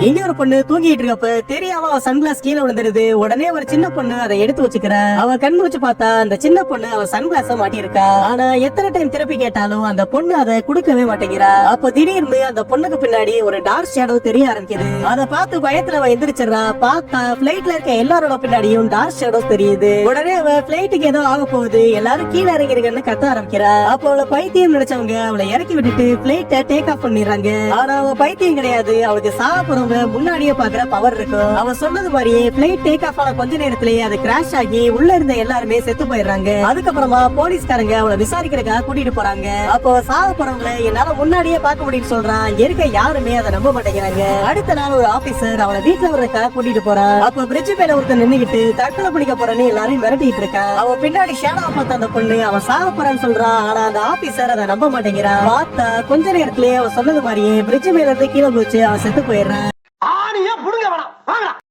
இங்க ஒரு பொண்ணு தூங்கிட்டு இருக்கப்ப தெரியாம அவ சன்கிளாஸ் கீழே விழுந்துருது. உடனே ஒரு சின்ன பொண்ணு அதை எடுத்து வச்சுக்கிறா. அவ கண் வச்சு பார்த்தா அந்த சின்ன பொண்ணு அவ சன்கிளாஸ மாட்டிருக்கா. ஆனா எத்தனை டைம் திருப்பி கேட்டாலும் அந்த பொண்ணு அதை கொடுக்கவே மாட்டேங்கிறா. அப்ப திடீர்னு அந்த பொண்ணுக்கு பின்னாடி ஒரு டார்க் ஷேடோ தெரிய ஆரம்பிக்குது. அதை பார்த்து பயத்துல அவ எந்திரிச்சிடறா. பார்த்தா பிளைட்ல இருக்க எல்லாரோட பின்னாடியும் டார்க் ஷேடோ தெரியுது. உடனே அவ பிளைட்டுக்கு ஏதோ ஆக போகுது, எல்லாரும் கீழே இறங்கிருக்கன்னு கத்த ஆரம்பிக்கிறா. அப்போ அவளை பைத்தியம் நினைச்சவங்க அவளை இறக்கி விட்டுட்டு பிளைட்ட டேக் ஆஃப் பண்ணிடுறாங்க. ஆனா அவ பைத்தியம் கிடையாது. அவளுக்கு சாப்பிடுறவங்க முன்னாடியே பாக்குற பவர் இருக்கும். அவ சொன்னது மாதிரியே பிளைட் டேக் ஆஃப் ஆன கொஞ்ச நேரத்திலேயே அது கிராஷ் ஆகி உள்ள இருந்த எல்லாருமே செத்து போயிடுறாங்க. அதுக்கப்புறமா போலீஸ்காரங்க அவளை விசாரிக்கிறதுக்காக கூட்டிட்டு போறாங்க. அப்போ சாக போறவங்களை என்னால முன்னாடியே பார்க்க முடியும்னு சொல்றான். இருக்க யாருமே அதை நம்ப மாட்டேங்கிறாங்க. அடுத்த நாள் ஒரு ஆபீசர் அவளை வீட்டுல வர்றதுக்காக கூட்டிட்டு போறான். அப்ப பிரிட்ஜ் மேல ஒருத்தர் நின்னுகிட்டு தற்கொலை பண்ணிக்க போறேன்னு எல்லாரையும் மிரட்டிட்டு இருக்கான். அவ பின்னாடி ஷேடோவை பார்த்த அந்த பொண்ணு அவன் சாக போறான்னு சொல்றான். ஆனா அந்த ஆபீசர் அதை நம்ப மாட்டேங்கிறான். பார்த்தா கொஞ்ச நேரத்திலேயே அவ சொன்னது மாதிரியே பிரிட்ஜ் மேல இருந்து கீழே போச்சு அவன் செத்து போயிடுறான்.